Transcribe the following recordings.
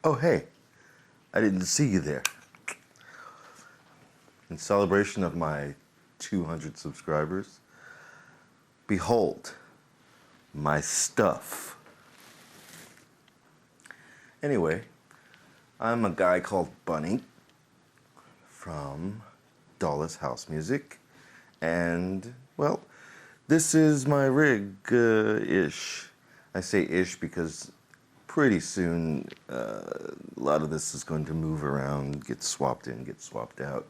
Oh, hey, I didn't see you there. In celebration of my 200 subscribers, behold, my stuff. Anyway, I'm a guy called Bunny from Dawless House Music, and, well, this is my rig-ish. I say ish because pretty soon a lot of this is going to move around, get swapped in, get swapped out.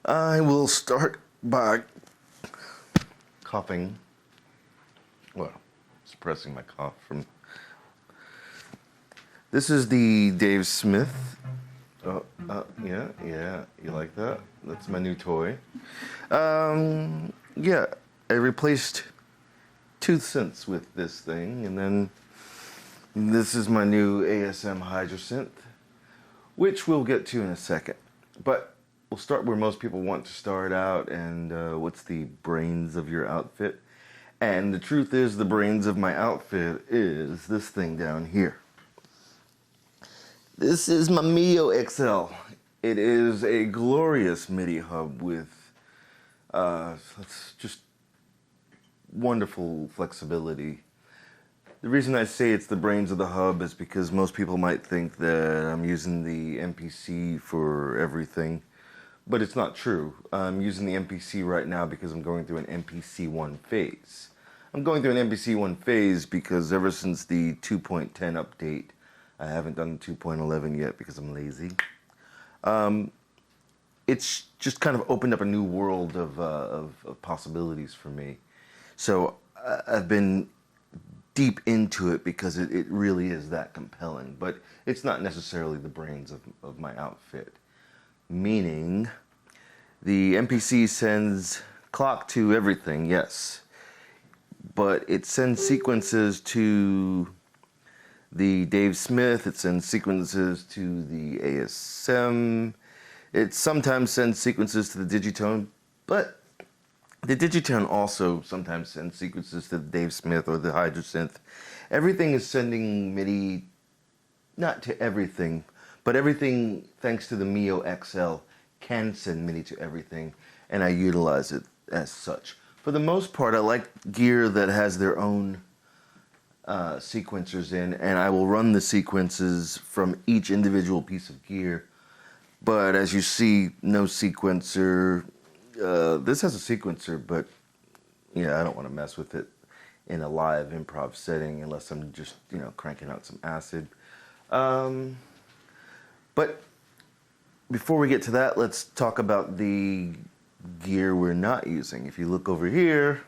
I will start by coughing, well, suppressing my cough from... This is the Dave Smith. Yeah, you like that? That's my new toy. Yeah, I replaced tooth synths with this thing, and then this is my new ASM Hydrosynth, which we'll get to in a second. But we'll start where most people want to start out, and what's the brains of your outfit? And the truth is, the brains of my outfit is this thing down here. This is my Midi XL. It is a glorious MIDI hub with just wonderful flexibility. The reason I say it's the brains of the hub is because most people might think that I'm using the MPC for everything, but it's not true. I'm using the MPC right now because I'm going through an MPC1 phase. I'm going through an MPC1 phase because ever since the 2.10 update, I haven't done 2.11 yet because I'm lazy. It's just kind of opened up a new world of possibilities for me. So I've been deep into it because it really is that compelling, but it's not necessarily the brains of my outfit. Meaning, the MPC sends clock to everything, yes, but it sends sequences to the Dave Smith, it sends sequences to the ASM, it sometimes sends sequences to the Digitone, but the Digitone also sometimes sends sequences to the Dave Smith or the Hydrosynth. Everything is sending MIDI, not to everything, but everything, thanks to the Midi XL, can send MIDI to everything, and I utilize it as such. For the most part, I like gear that has their own sequencers in, and I will run the sequences from each individual piece of gear. But as you see, no sequencer. This has a sequencer, but yeah, I don't want to mess with it in a live improv setting unless I'm just, cranking out some acid. But before we get to that, let's talk about the gear we're not using. If you look over here,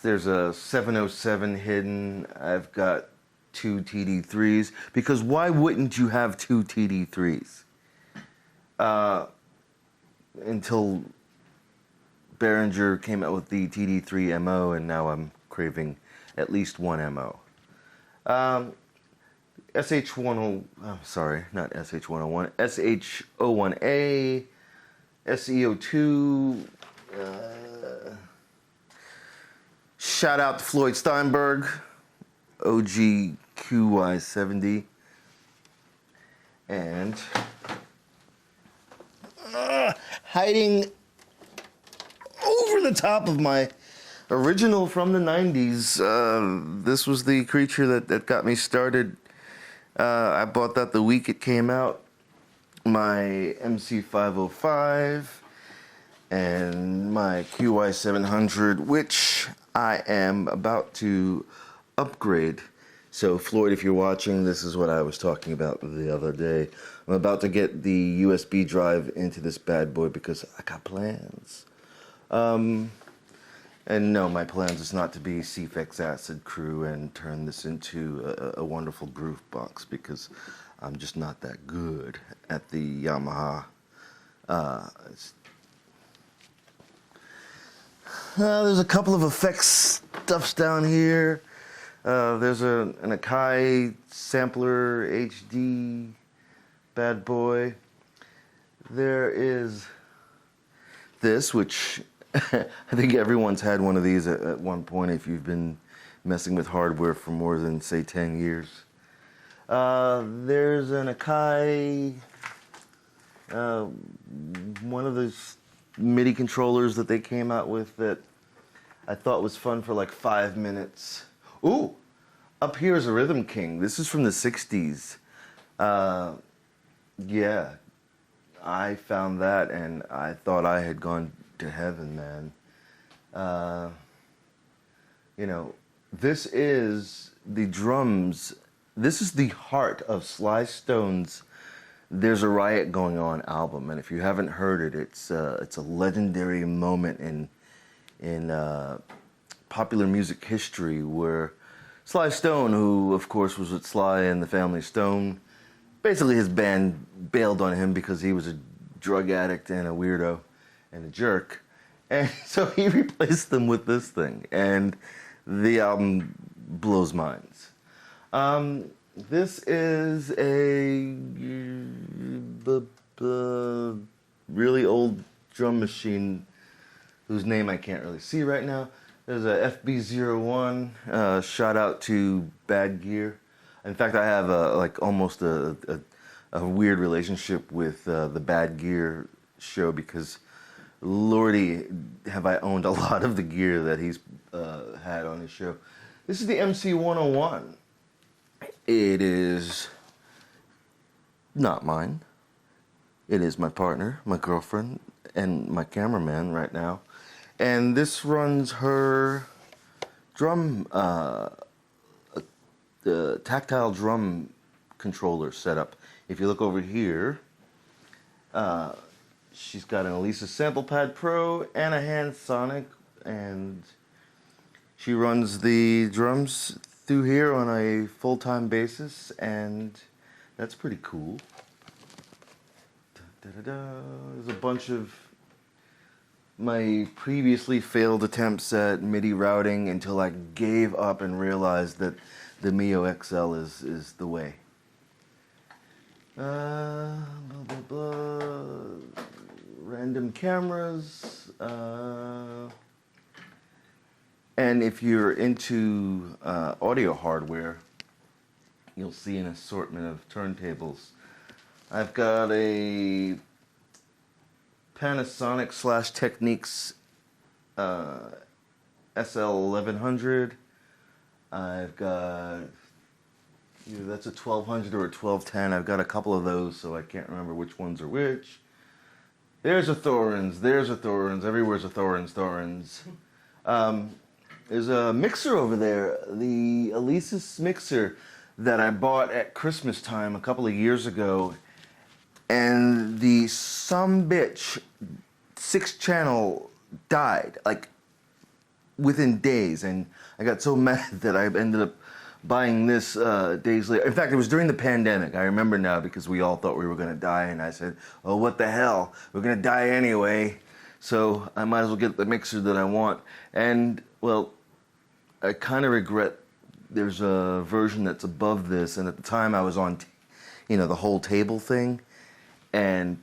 there's a 707 hidden. I've got 2 TD3s, because why wouldn't you have 2 TD3s? Until Behringer came out with the TD3 MO, and now I'm craving at least one MO. SH10, oh, sorry, not SH101, SH01A, SE02, shout out to Floyd Steinberg, OG QY70, and hiding over the top of my original from the 90s, this was the creature that got me started. I bought that the week it came out, my MC505 and my QY700, which I am about to upgrade. So Floyd, if you're watching, this is what I was talking about the other day. I'm about to get the USB drive into this bad boy because I got plans. And no, my plans is not to be CFX Acid Crew and turn this into a wonderful groove box, because I'm just not that good at the Yamaha. There's a couple of effects stuffs down here. There's an Akai sampler HD bad boy. There is this, which I think everyone's had one of these at one point if you've been messing with hardware for more than, say, 10 years. There's an Akai, uh, one of those MIDI controllers that they came out with that I thought was fun for like 5 minutes. Ooh, up here is a Rhythm King. This is from the 60s. Yeah, I found that and I thought I had gone to heaven, man. You know, this is the drums. This is the heart of Sly Stone's "There's a Riot Going On" album, and if you haven't heard it, it's a legendary moment in popular music history where Sly Stone, who of course was with Sly and the Family Stone, basically his band bailed on him because he was a drug addict and a weirdo and a jerk, and so he replaced them with this thing, and the album blows minds. This is a really old drum machine whose name I can't really see right now. There's a FB01. Shout out to Bad Gear. In fact, I have almost a weird relationship with the Bad Gear show because, lordy, have I owned a lot of the gear that he's had on his show. This is the MC101. It is not mine. It is my partner, my girlfriend, and my cameraman right now. And this runs her drum, the tactile drum controller setup. If you look over here, she's got an Elisa Sample Pad Pro and a Hand Sonic, and she runs the drums through here on a full-time basis, and that's pretty cool. There's a bunch of my previously failed attempts at MIDI routing until I gave up and realized that the Mio XL is the way. Blah, blah, blah. Random cameras. And if you're into audio hardware, you'll see an assortment of turntables. I've got a Panasonic / Technics SL1100. I've got either that's a 1200 or a 1210. I've got a couple of those, so I can't remember which ones are which. There's a Thorens. There's a Thorens. Everywhere's a Thorens. There's a mixer over there, the Alesis mixer that I bought at Christmas time a couple of years ago, and the sumbitch 6-channel died like within days, and I got so mad that I ended up buying this days later. In fact, it was during the pandemic. I remember now because we all thought we were going to die, and I said, "Oh, what the hell? We're going to die anyway, so I might as well get the mixer that I want." And well, I kind of regret there's a version that's above this, and at the time I was on, the whole table thing, and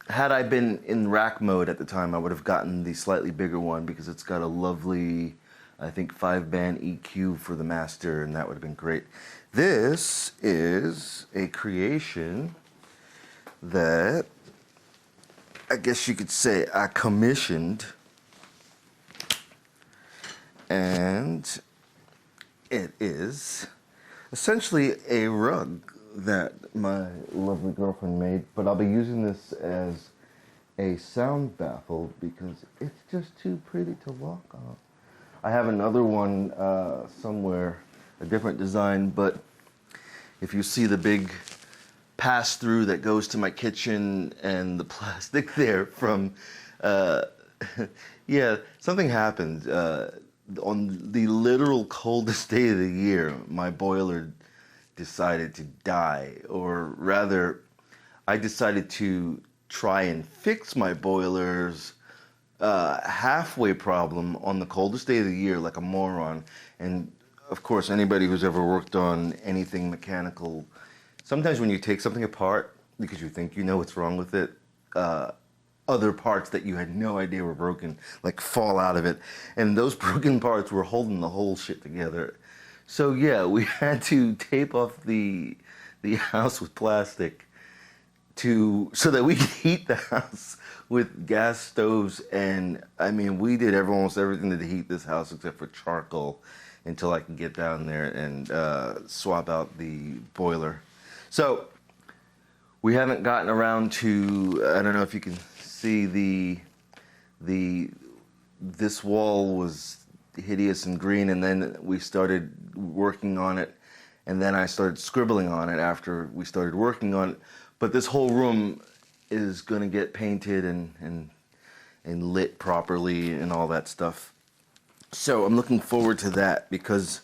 had I been in rack mode at the time, I would have gotten the slightly bigger one because it's got a lovely, I think, 5-band EQ for the master, and that would have been great. This is a creation that I guess you could say I commissioned, and it is essentially a rug that my lovely girlfriend made, but I'll be using this as a sound baffle because it's just too pretty to walk on. I have another one somewhere, a different design, but if you see the big pass-through that goes to my kitchen and the plastic there from, yeah, something happened. On the literal coldest day of the year, my boiler decided to die, or rather, I decided to try and fix my boiler's halfway problem on the coldest day of the year like a moron. And of course, anybody who's ever worked on anything mechanical, sometimes when you take something apart because you think you know what's wrong with it, other parts that you had no idea were broken like fall out of it, and those broken parts were holding the whole shit together. So yeah, we had to tape off the the house with plastic so that we could heat the house with gas stoves. And I mean, we did almost everything to heat this house except for charcoal until I could get down there and swap out the boiler. So we haven't gotten around to, I don't know if you can see this wall was hideous and green, and then we started working on it, and then I started scribbling on it after we started working on it. But this whole room is gonna get painted and lit properly and all that stuff. So I'm looking forward to that, because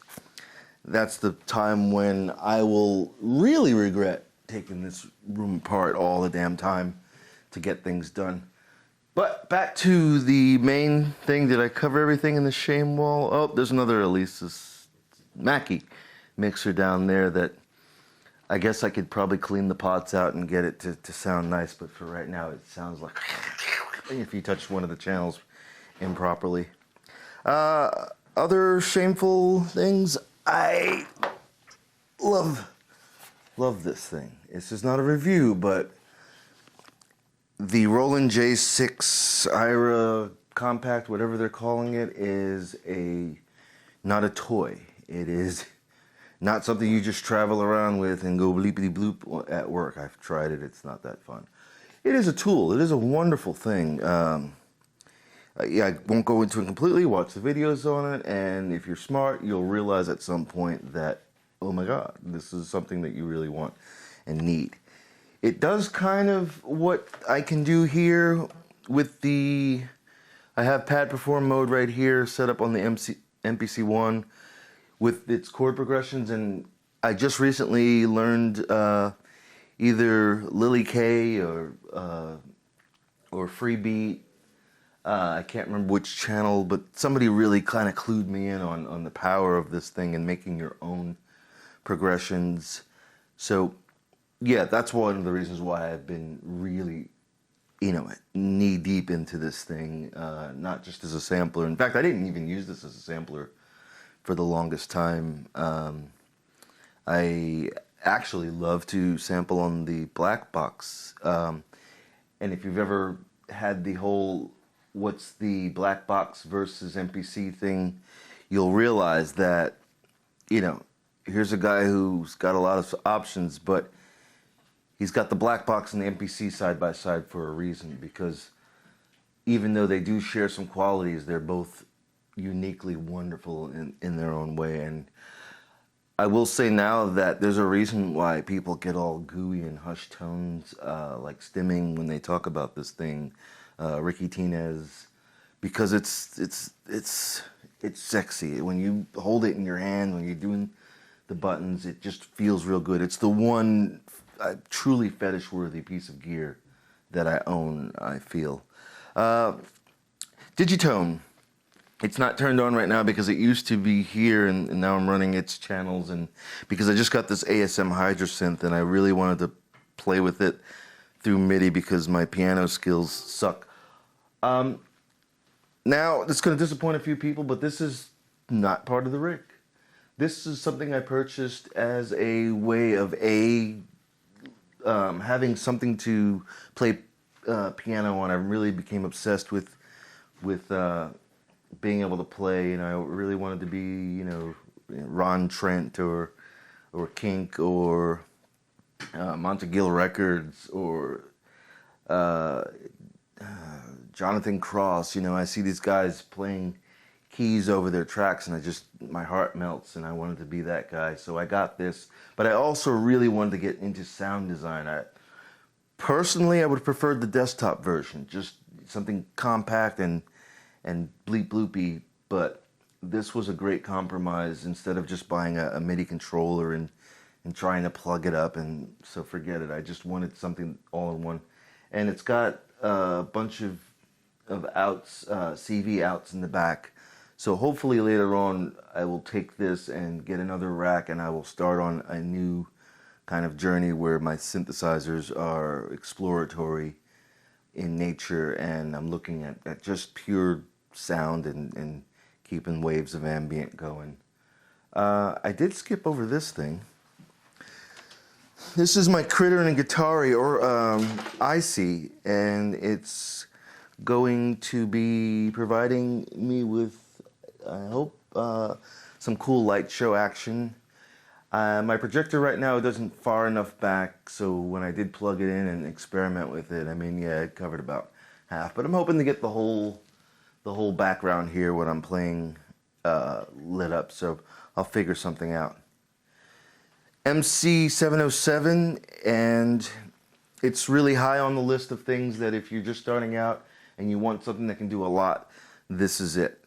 that's the time when I will really regret taking this room apart all the damn time to get things done. But back to the main thing. Did I cover everything in the shame wall? Oh, there's another Elisa's Mackie mixer down there that I guess I could probably clean the pots out and get it to sound nice, but for right now it sounds like if you touch one of the channels improperly. Other shameful things, I love this thing. This is not a review, but the Roland J6 IRA Compact, whatever they're calling it, is not a toy. It is not something you just travel around with and go bleepity bloop at work. I've tried it. It's not that fun. It is a tool. It is a wonderful thing. Yeah, I won't go into it completely. Watch the videos on it, and if you're smart, you'll realize at some point that, oh my God, this is something that you really want and need. It does kind of what I can do here with I have pad perform mode right here set up on the MPC-1 with its chord progressions, and I just recently learned either Lily K or Freebeat. I can't remember which channel, but somebody really kind of clued me in on the power of this thing and making your own progressions. So yeah, that's one of the reasons why I've been really, knee deep into this thing, not just as a sampler. In fact, I didn't even use this as a sampler for the longest time. I actually love to sample on the black box. And if you've ever had the whole what's the black box versus MPC thing, you'll realize that, here's a guy who's got a lot of options, but he's got the black box and the MPC side by side for a reason, because even though they do share some qualities, they're both uniquely wonderful in their own way. And I will say now that there's a reason why people get all gooey and hushed tones, like stimming, when they talk about this thing, Ricky Tinez, because it's sexy. When you hold it in your hand, when you're doing the buttons, it just feels real good. It's the one truly fetish-worthy piece of gear that I own, I feel. Digitone. It's not turned on right now because it used to be here, and now I'm running its channels, and because I just got this ASM Hydra synth and I really wanted to play with it through Midi because my piano skills suck. Now, it's going to disappoint a few people, but this is not part of the rig. This is something I purchased as a way of having something to play piano on. I really became obsessed with being able to play, and I really wanted to be, Ron Trent or Kink or Montegill Records or Jonathan Cross. I see these guys playing keys over their tracks, and my heart melts, and I wanted to be that guy. So I got this, but I also really wanted to get into sound design. Personally, I would prefer the desktop version, just something compact and bleep bloopy, but this was a great compromise instead of just buying a MIDI controller and trying to plug it up, and so forget it. I just wanted something all in one. And it's got a bunch of outs, CV outs in the back. So hopefully later on I will take this and get another rack, and I will start on a new kind of journey where my synthesizers are exploratory in nature, and I'm looking at just pure sound and keeping waves of ambient going. I did skip over this thing. This is my Critter and Guitari, or Icy, and it's going to be providing me with, I hope, some cool light show action. My projector right now doesn't far enough back, so when I did plug it in and experiment with it, I mean, yeah, it covered about half. But I'm hoping to get the whole background here when I'm playing lit up, so I'll figure something out. MC707, and it's really high on the list of things that if you're just starting out and you want something that can do a lot, this is it.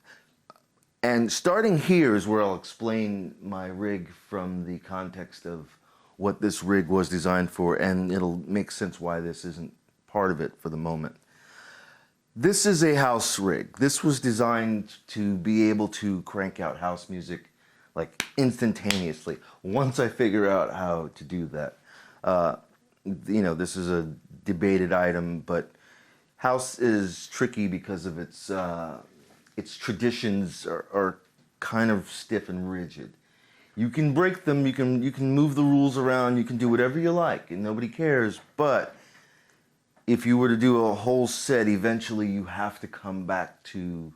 And starting here is where I'll explain my rig from the context of what this rig was designed for, and it'll make sense why this isn't part of it for the moment. This is a house rig. This was designed to be able to crank out house music like instantaneously once I figure out how to do that. This is a debated item, but house is tricky because of its traditions are kind of stiff and rigid. You can break them, you can move the rules around, you can do whatever you like, and nobody cares. But if you were to do a whole set, eventually you have to come back to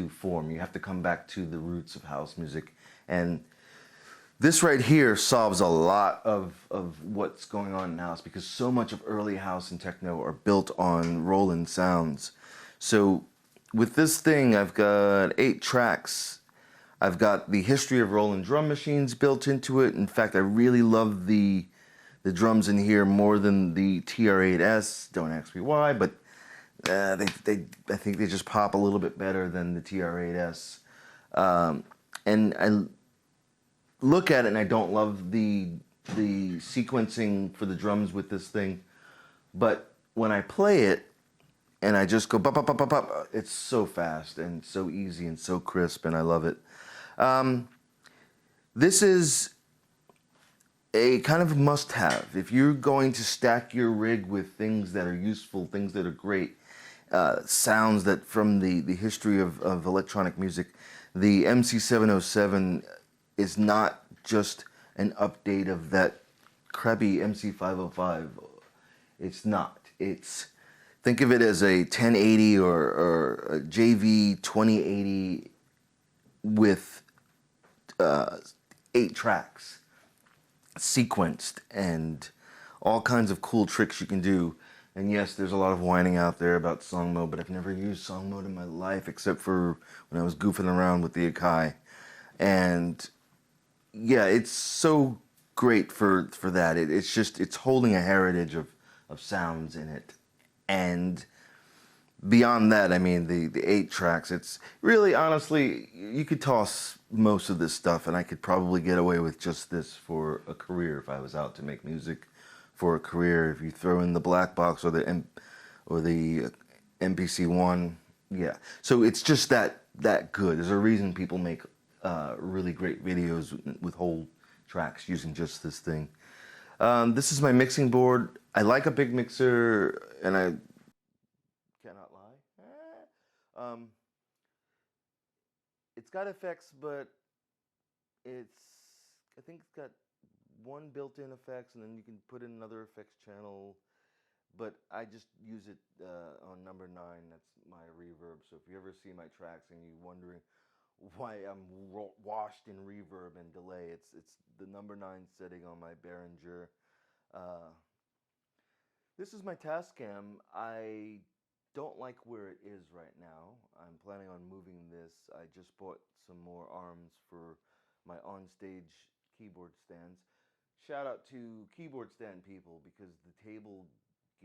form. You have to come back to the roots of house music. And this right here solves a lot of what's going on in house, because so much of early house and techno are built on Roland sounds. So with this thing, I've got 8 tracks. I've got the history of Roland drum machines built into it. In fact, I really love the drums in here more than the TR-8S. Don't ask me why, but I think they just pop a little bit better than the TR-8S. And I look at it and I don't love the sequencing for the drums with this thing, but when I play it and I just go bop bop bop bop bop, it's so fast and so easy and so crisp, and I love it. This is a kind of must-have if you're going to stack your rig with things that are useful, things that are great, sounds that from the history of electronic music. The MC707 is not just an update of that crappy MC505. It's not. Think of it as a 1080 or a JV 2080 with 8 tracks sequenced and all kinds of cool tricks you can do. And yes, there's a lot of whining out there about song mode, but I've never used song mode in my life except for when I was goofing around with the Akai. And yeah, it's so great for that. It's holding a heritage of sounds in it. And beyond that, I mean, the 8 tracks, it's really, honestly, you could toss most of this stuff and I could probably get away with just this for a career if I was out to make music for a career. If you throw in the black box or the MPC-1, yeah. So it's just that good. There's a reason people make really great videos with whole tracks using just this thing. This is my mixing board. I like a big mixer, and I cannot lie. It's got effects, but I think it's got one built-in effects, and then you can put in another effects channel. But I just use it on number 9. That's my reverb. So if you ever see my tracks and you're wondering why I'm washed in reverb and delay, it's the number 9 setting on my Behringer. This is my Tascam. I don't like where it is right now. I'm planning on moving this. I just bought some more arms for my onstage keyboard stands. Shout out to keyboard stand people, because the table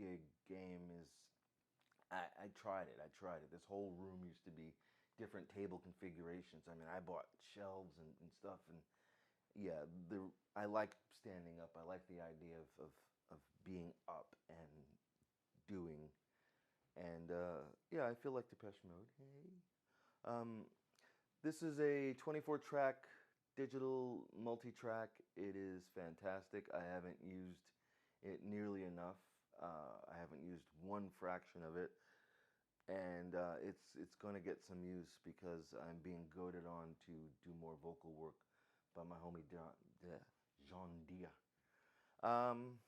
gig game is, I tried it. This whole room used to be different table configurations. I mean, I bought shelves and stuff, and yeah, I like standing up. I like the idea of being up and doing. And yeah, I feel like Depeche Mode. Hey. This is a 24-track digital multi-track. It is fantastic. I haven't used it nearly enough. I haven't used one fraction of it, and it's going to get some use because I'm being goaded on to do more vocal work by my homie John Dia. Um,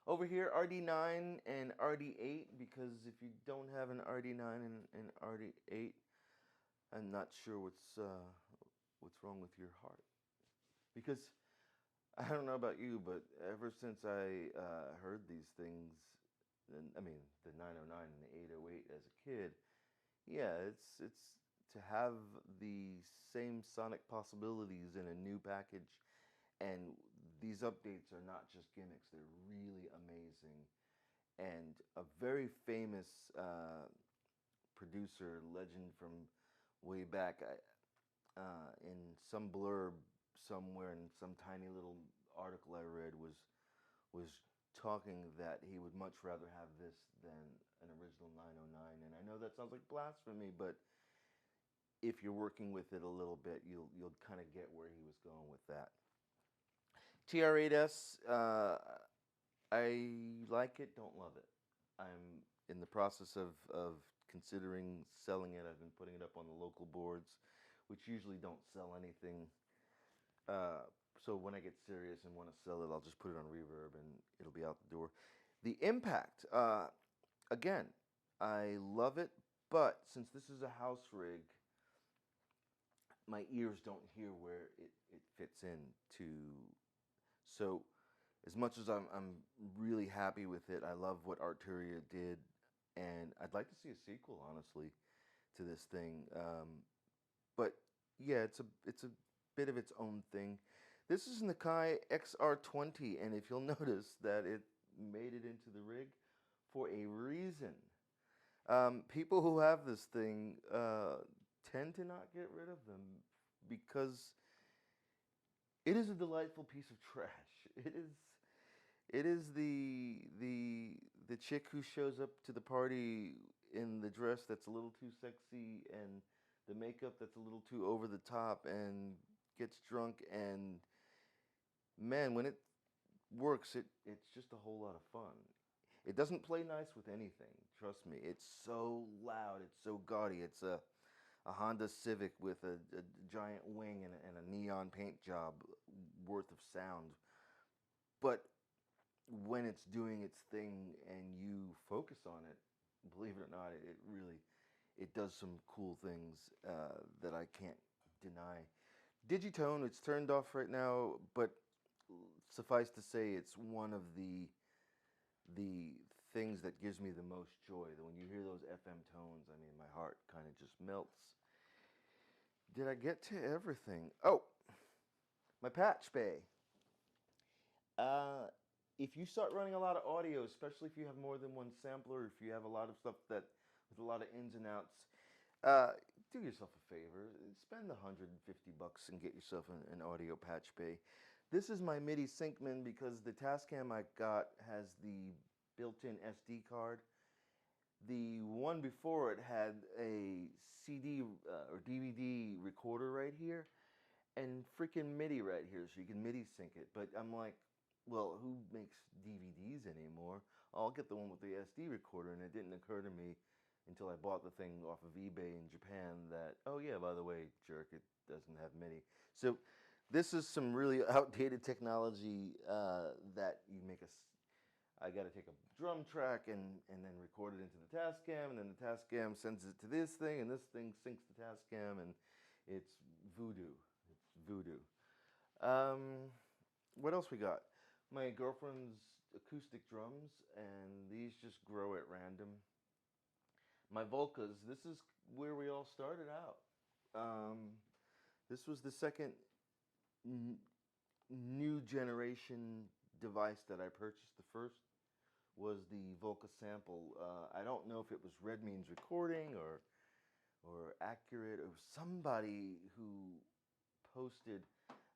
Over here, RD9 and RD8, because if you don't have an RD9 and RD8, I'm not sure what's wrong with your heart. Because I don't know about you, but ever since I heard these things, and I mean the 909 and the 808 as a kid, yeah, it's to have the same sonic possibilities in a new package, and these updates are not just gimmicks; they're really amazing. And a very famous producer, legend from way back, in some blurb somewhere in some tiny little article I read was talking that he would much rather have this than an original 909. And I know that sounds like blasphemy, but if you're working with it a little bit, you'll kind of get where he was going with that. TR8S, I like it, don't love it. I'm in the process of considering selling it. I've been putting it up on the local boards, which usually don't sell anything. So when I get serious and want to sell it, I'll just put it on Reverb and it'll be out the door. The Impact, again, I love it, but since this is a house rig, my ears don't hear where it fits in to. So as much as I'm really happy with it, I love what Arturia did, and I'd like to see a sequel, honestly, to this thing. But yeah, it's a bit of its own thing. This is an Akai XR20, and if you'll notice that it made it into the rig for a reason. People who have this thing tend to not get rid of them because it is a delightful piece of trash. It is the chick who shows up to the party in the dress that's a little too sexy and the makeup that's a little too over the top and gets drunk, and man, when it works, it's just a whole lot of fun. It doesn't play nice with anything, trust me. It's so loud, it's so gaudy. It's a Honda Civic with a giant wing and a neon paint job worth of sound. But when it's doing its thing and you focus on it, believe it or not, it really it does some cool things that I can't deny. Digitone, it's turned off right now, but suffice to say, it's one of the things that gives me the most joy. That when you hear those FM tones, I mean, my heart kind of just melts. Did I get to everything? Oh, my patch bay. Uh, if you start running a lot of audio, especially if you have more than one sampler, if you have a lot of stuff that with a lot of ins and outs, uh, do yourself a favor. Spend $150 and get yourself an audio patch bay. This is my Midi Syncman because the Tascam I got has the built-in SD card. The one before it had a CD or DVD recorder right here and freaking MIDI right here, so you can MIDI sync it. But I'm like, well, who makes DVDs anymore? I'll get the one with the SD recorder, and it didn't occur to me until I bought the thing off of eBay in Japan that, oh yeah, by the way, jerk, it doesn't have MIDI. So this is some really outdated technology that you make a. I got to take a drum track and then record it into the Tascam, and then the Tascam sends it to this thing, and this thing syncs the Tascam, and it's voodoo. It's voodoo. Um, what else we got? My girlfriend's acoustic drums, and these just grow at random. My Volcas, this is where we all started out. Um, this was the second new generation device that I purchased. The first was the Volca sample. I don't know if it was Red Means Recording or Accurate or somebody who posted.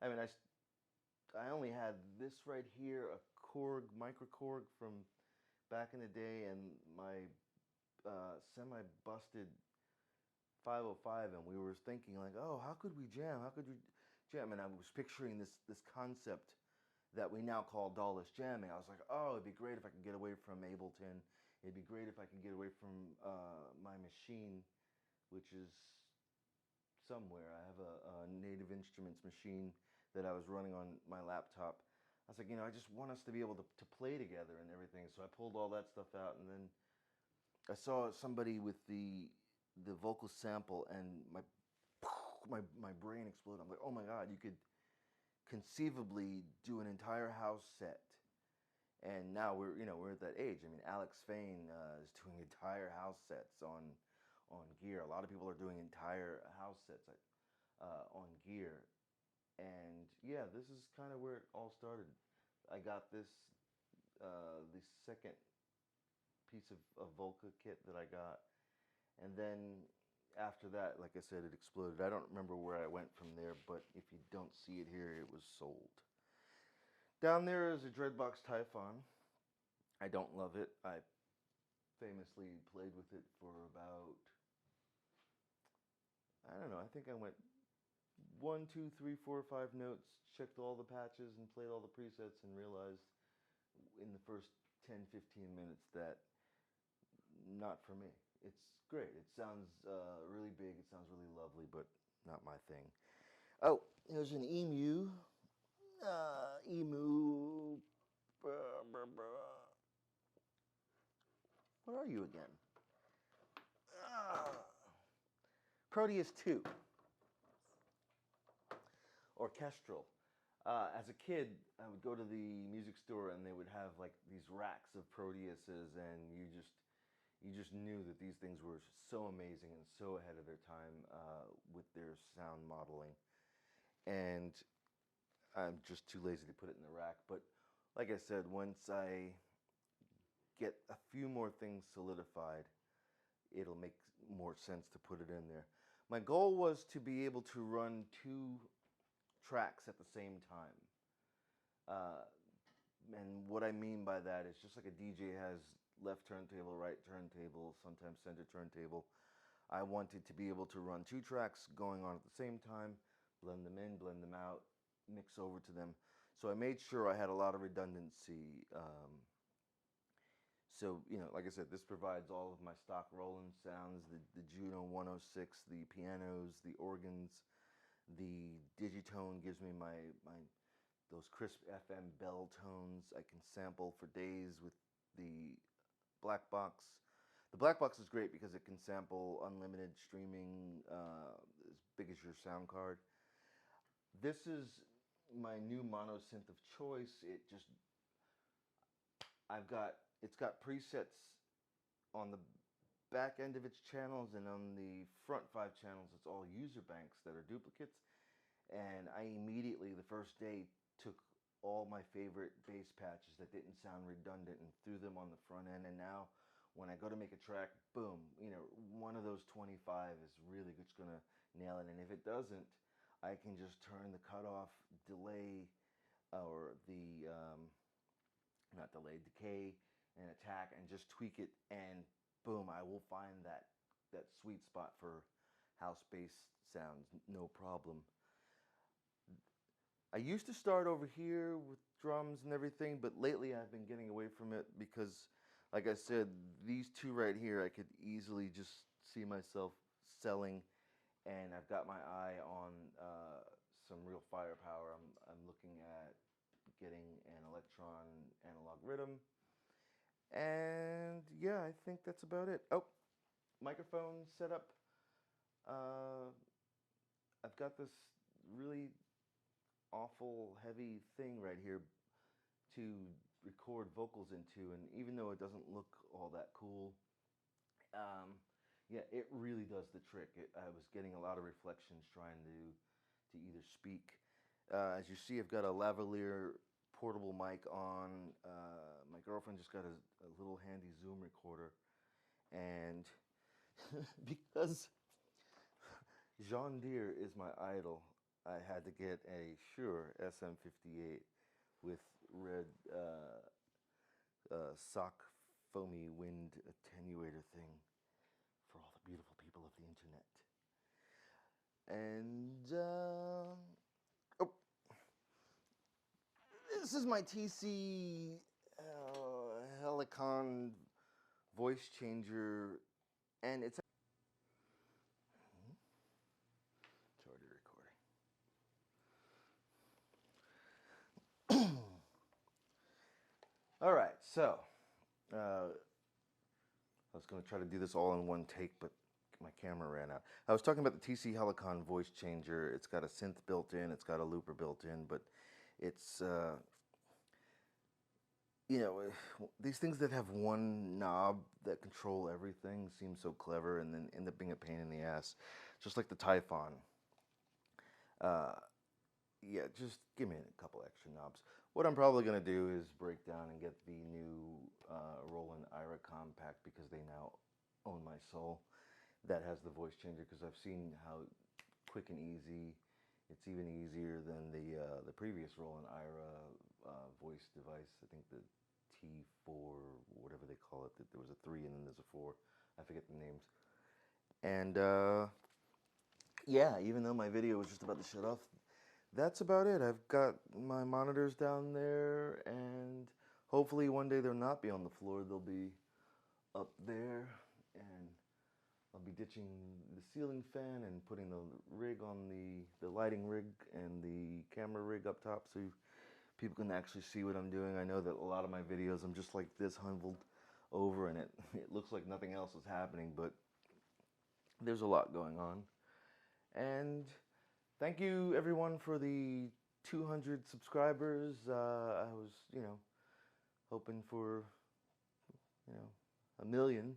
I mean, I only had this right here, a Korg, micro Korg from back in the day, and my semi-busted 505, and we were thinking like, oh, how could we jam? How could we jam? And I was picturing this concept that we now call Dawless jamming. I was like, oh, it'd be great if I could get away from Ableton. It'd be great if I could get away from my machine, which is somewhere. I have a Native Instruments machine that I was running on my laptop. was like, I just want us to be able to play together and everything. So I pulled all that stuff out, and then I saw somebody with the vocal sample, and my brain exploded. I'm like, oh my God, you could conceivably do an entire house set. And now we're at that age. I mean, Alex Fain is doing entire house sets on Gear. A lot of people are doing entire house sets on Gear. And yeah, this is kind of where it all started. I got this the second piece of Volca kit that I got, and then after that, like I said, it exploded. I don't remember where I went from there, but if you don't see it here, it was sold. Down there is a Dreadbox Typhon. I don't love it. I famously played with it for about, I don't know, I think I went 1, 2, 3, 4, 5 notes, checked all the patches and played all the presets, and realized in the first 10, 15 minutes that not for me. It's great. It sounds really big. It sounds really lovely, but not my thing. Oh, there's an emu. Emu. What are you again? Proteus 2. Orchestral. As a kid, I would go to the music store and they would have like these racks of Proteuses, and you just knew that these things were so amazing and so ahead of their time with their sound modeling. And I'm just too lazy to put it in the rack. But like I said, once I get a few more things solidified, it'll make more sense to put it in there. My goal was to be able to run 2 tracks at the same time. And what I mean by that is just like a DJ has left turntable, right turntable, sometimes center turntable. I wanted to be able to run 2 tracks going on at the same time, blend them in, blend them out, mix over to them. So I made sure I had a lot of redundancy. So, like I said, this provides all of my stock Roland sounds, the Juno 106, the pianos, the organs. The Digitone gives me those crisp FM bell tones I can sample for days with the Black Box. The Black Box is great because it can sample unlimited streaming as big as your sound card. This is my new mono synth of choice. It's got presets on the back end of its channels, and on the front 5 channels, it's all user banks that are duplicates. And I immediately, the first day, took all my favorite bass patches that didn't sound redundant and threw them on the front end. And now when I go to make a track, boom, one of those 25 is really just gonna nail it. And if it doesn't, I can just turn the cutoff, delay, or the, not delay, decay and attack, and just tweak it, and boom, I will find that sweet spot for house bass sounds, no problem. I used to start over here with drums and everything, but lately I've been getting away from it because, like I said, these 2 right here I could easily just see myself selling, and I've got my eye on some real firepower. I'm looking at getting an Electron analog rhythm, and yeah, I think that's about it. Oh, microphone setup. I've got this really awful heavy thing right here to record vocals into, and even though it doesn't look all that cool, yeah, it really does the trick. I was getting a lot of reflections trying to either speak. As you see, I've got a lavalier portable mic on. My girlfriend just got a little handy Zoom recorder, and because John Deere is my idol, I had to get a Shure SM58 with red sock foamy wind attenuator thing for all the beautiful people of the internet. And oh, this is my TC Helicon voice changer, and it's already recording. All right, so I was going to try to do this all in one take, but my camera ran out. I was talking about the TC Helicon voice changer. It's got a synth built in, it's got a looper built in, but it's, these things that have one knob that control everything seem so clever and then end up being a pain in the ass. Just like the Typhon. Yeah, just give me a couple extra knobs. What I'm probably going to do is break down and get the new Roland Ira Compact because they now own my soul. That has the voice changer because I've seen how quick and easy. It's even easier than the previous Roland Ira voice device. I think the T4, whatever they call it. There was a 3 and then there's a 4. I forget the names. And yeah, even though my video was just about to shut off, that's about it. I've got my monitors down there, and hopefully one day they'll not be on the floor. They'll be up there, and I'll be ditching the ceiling fan and putting the rig on the lighting rig and the camera rig up top so people can actually see what I'm doing. I know that a lot of my videos I'm just like this humbled over, and it looks like nothing else is happening, but there's a lot going on. And thank you everyone for the 200 subscribers. I was, hoping for, a million,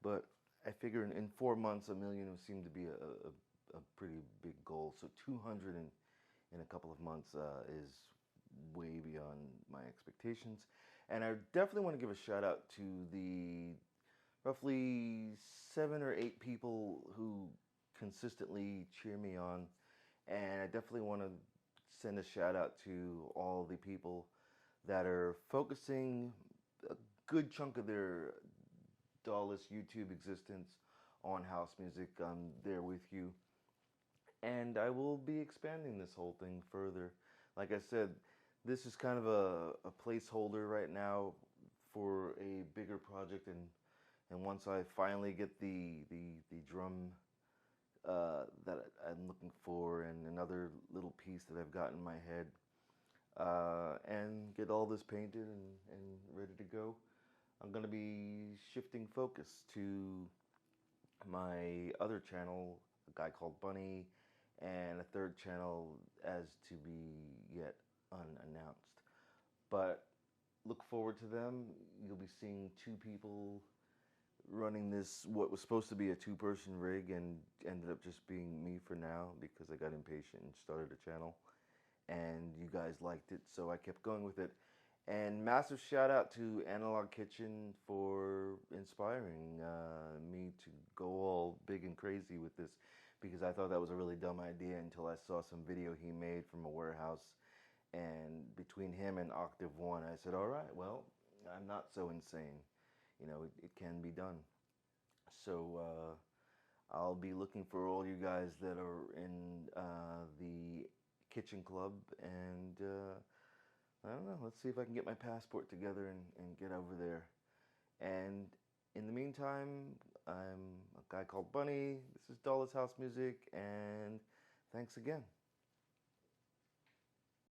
but I figure in 4 months, a million would seem to be a pretty big goal. So 200 in a couple of months is way beyond my expectations. And I definitely want to give a shout out to the roughly 7 or 8 people who consistently cheer me on, and I definitely want to send a shout out to all the people that are focusing a good chunk of their Dawless YouTube existence on house music. I'm there with you, and I will be expanding this whole thing further. Like I said, this is kind of a placeholder right now for a bigger project, and once I finally get the drum that I'm looking for and another little piece that I've got in my head, and get all this painted and ready to go, I'm going to be shifting focus to my other channel, a guy called Bunny, and a third channel as to be yet unannounced. But look forward to them. You'll be seeing 2 people running this, what was supposed to be a 2-person rig and ended up just being me for now because I got impatient and started a channel. And you guys liked it, so I kept going with it. And massive shout out to Analog Kitchen for inspiring me to go all big and crazy with this, because I thought that was a really dumb idea until I saw some video he made from a warehouse. And between him and Octave One, I said, all right, well, I'm not so insane. It can be done. So I'll be looking for all you guys that are in the kitchen club, and I don't know, let's see if I can get my passport together and get over there. And in the meantime, I'm a guy called Bunny. This is Dawless House Music, and thanks again.